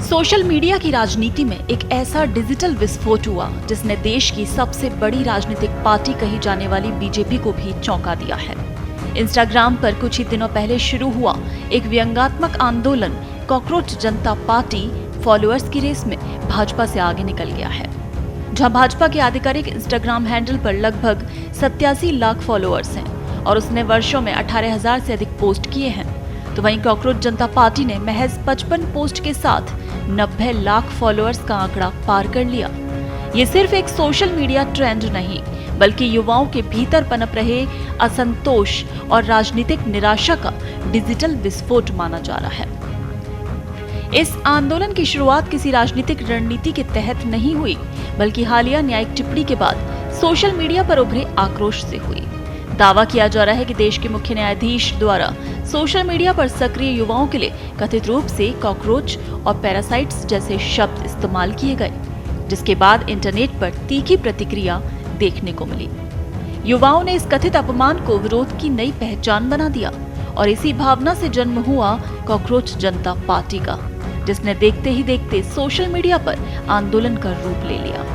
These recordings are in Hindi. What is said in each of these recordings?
सोशल मीडिया की राजनीति में एक ऐसा डिजिटल विस्फोट हुआ जिसने देश की सबसे बड़ी राजनीतिक पार्टी कही जाने वाली बीजेपी को भी चौंका दिया है। इंस्टाग्राम पर कुछ ही दिनों पहले शुरू हुआ एक व्यंग्यात्मक आंदोलन कॉकरोच जनता पार्टी फॉलोअर्स की रेस में भाजपा से आगे निकल गया है। जहां भाजपा के आधिकारिक इंस्टाग्राम हैंडल पर लगभग 87 लाख फॉलोअर्स हैं और उसने वर्षों में 18,000 से अधिक पोस्ट किए हैं, तो वहीं कॉकरोच जनता पार्टी ने महज 55 पोस्ट के साथ 90 लाख फॉलोअर्स का आंकड़ा पार कर लिया। ये सिर्फ एक सोशल मीडिया ट्रेंड नहीं, बल्कि युवाओं के भीतर पनप रहे असंतोष और राजनीतिक निराशा का डिजिटल विस्फोट माना जा रहा है। इस आंदोलन की शुरुआत किसी राजनीतिक रणनीति के तहत नहीं हुई, बल्कि हालिया न्यायिक टिप्पणी के बाद सोशल मीडिया पर उभरे आक्रोश से हुई। दावा किया जा रहा है कि देश के मुख्य न्यायाधीश द्वारा सोशल मीडिया पर सक्रिय युवाओं के लिए कथित रूप से कॉकरोच और पैरासाइट्स जैसे शब्द इस्तेमाल किए गए, जिसके बाद इंटरनेट पर तीखी प्रतिक्रिया देखने को मिली। युवाओं ने इस कथित अपमान को विरोध की नई पहचान बना दिया और इसी भावना से जन्म हुआ कॉकरोच जनता पार्टी का, जिसने देखते ही देखते सोशल मीडिया पर आंदोलन का रूप ले लिया।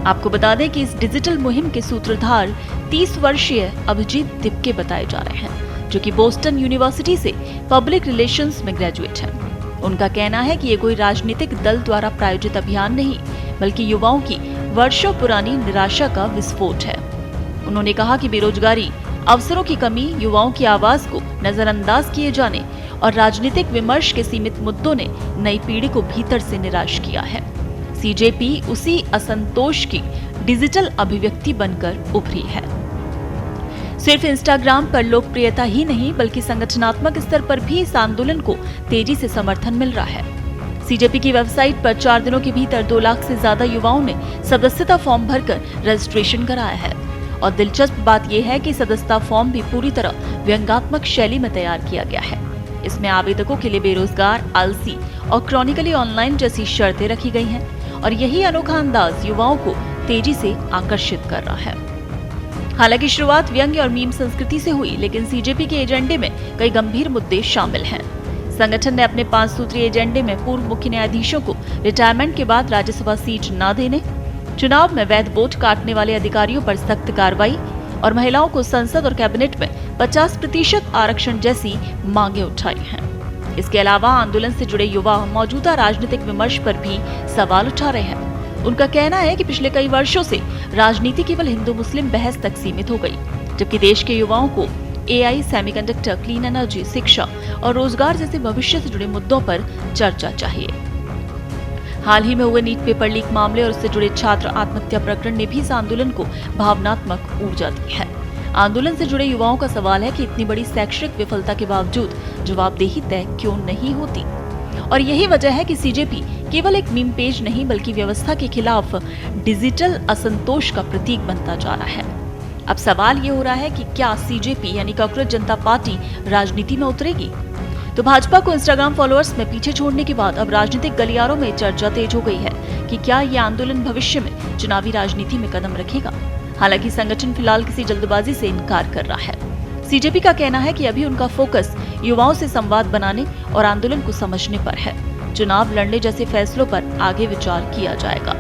आपको बता दें कि इस डिजिटल मुहिम के सूत्रधार 30 वर्षीय अभिजीत तिपके बताए जा रहे हैं, जो कि बोस्टन यूनिवर्सिटी से पब्लिक रिलेशंस में ग्रेजुएट हैं। उनका कहना है कि ये कोई राजनीतिक दल द्वारा प्रायोजित अभियान नहीं, बल्कि युवाओं की वर्षों पुरानी निराशा का विस्फोट है। उन्होंने कहा कि बेरोजगारी, अवसरों की कमी, युवाओं की आवाज को नजरअंदाज किए जाने और राजनीतिक विमर्श के सीमित मुद्दों ने नई पीढ़ी को भीतर से निराश किया है। सीजेपी उसी असंतोष की डिजिटल अभिव्यक्ति बनकर उभरी है। सिर्फ इंस्टाग्राम पर लोकप्रियता ही नहीं, बल्कि संगठनात्मक स्तर पर भी इस आंदोलन को तेजी से समर्थन मिल रहा है। सीजेपी की वेबसाइट पर 4 दिनों के भीतर 2 लाख से ज्यादा युवाओं ने सदस्यता फॉर्म भरकर रजिस्ट्रेशन कराया है। और दिलचस्प बात यह है कि सदस्यता फॉर्म भी पूरी तरह व्यंग्यात्मक शैली में तैयार किया गया है। इसमें आवेदकों के लिए बेरोजगार, आलसी और क्रॉनिकली ऑनलाइन जैसी शर्तें रखी गई हैं और यही अनोखा अंदाज युवाओं को तेजी से आकर्षित कर रहा है। हालांकि शुरुआत व्यंग्य और मीम संस्कृति से हुई, लेकिन सीजेपी के एजेंडे में कई गंभीर मुद्दे शामिल हैं। संगठन ने अपने 5 सूत्रीय एजेंडे में पूर्व मुख्य न्यायाधीशों को रिटायरमेंट के बाद राज्यसभा सीट न देने, चुनाव में वैध वोट काटने वाले अधिकारियों पर सख्त कार्रवाई और महिलाओं को संसद और कैबिनेट में 50% आरक्षण जैसी मांगे उठाई हैं। इसके अलावा आंदोलन से जुड़े युवा मौजूदा राजनीतिक विमर्श पर भी सवाल उठा रहे हैं। उनका कहना है कि पिछले कई वर्षों से राजनीति केवल हिंदू मुस्लिम बहस तक सीमित हो गई, जबकि देश के युवाओं को एआई, सेमीकंडक्टर, क्लीन एनर्जी, शिक्षा और रोजगार जैसे भविष्य से जुड़े मुद्दों पर चर्चा चाहिए। हाल ही में हुए नीट पेपर लीक मामले और उससे जुड़े छात्र आत्महत्या प्रकरण ने भी इस आंदोलन को भावनात्मक ऊर्जा दी है। आंदोलन से जुड़े युवाओं का सवाल है कि इतनी बड़ी शैक्षणिक विफलता के बावजूद जवाबदेही तय क्यों नहीं होती, और यही वजह है कि सीजेपी केवल एक मीम पेज नहीं, बल्कि व्यवस्था के खिलाफ डिजिटल असंतोष का प्रतीक बनता जा रहा है। अब सवाल ये हो रहा है कि क्या सीजेपी यानी कॉकरोच जनता पार्टी राजनीति में उतरेगी? तो भाजपा को इंस्टाग्राम फॉलोअर्स में पीछे छोड़ने के बाद अब राजनीतिक गलियारों में चर्चा तेज हो गई है कि क्या ये आंदोलन भविष्य में चुनावी राजनीति में कदम रखेगा। हालांकि संगठन फिलहाल किसी जल्दबाजी से इनकार कर रहा है। सीजेपी का कहना है कि अभी उनका फोकस युवाओं से संवाद बनाने और आंदोलन को समझने पर है। चुनाव लड़ने जैसे फैसलों पर आगे विचार किया जाएगा,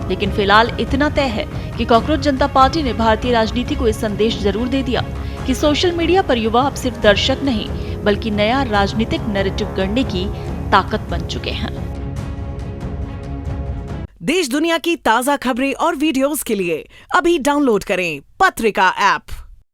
लेकिन फिलहाल इतना तय है कि कॉकरोच जनता पार्टी ने भारतीय राजनीति को इस संदेश जरूर दे दिया कि सोशल मीडिया पर युवा अब सिर्फ दर्शक नहीं, बल्कि नया राजनीतिक नैरेटिव गढ़ने की ताकत बन चुके हैं। देश दुनिया की ताजा खबरें और वीडियोस के लिए अभी डाउनलोड करें पत्रिका ऐप।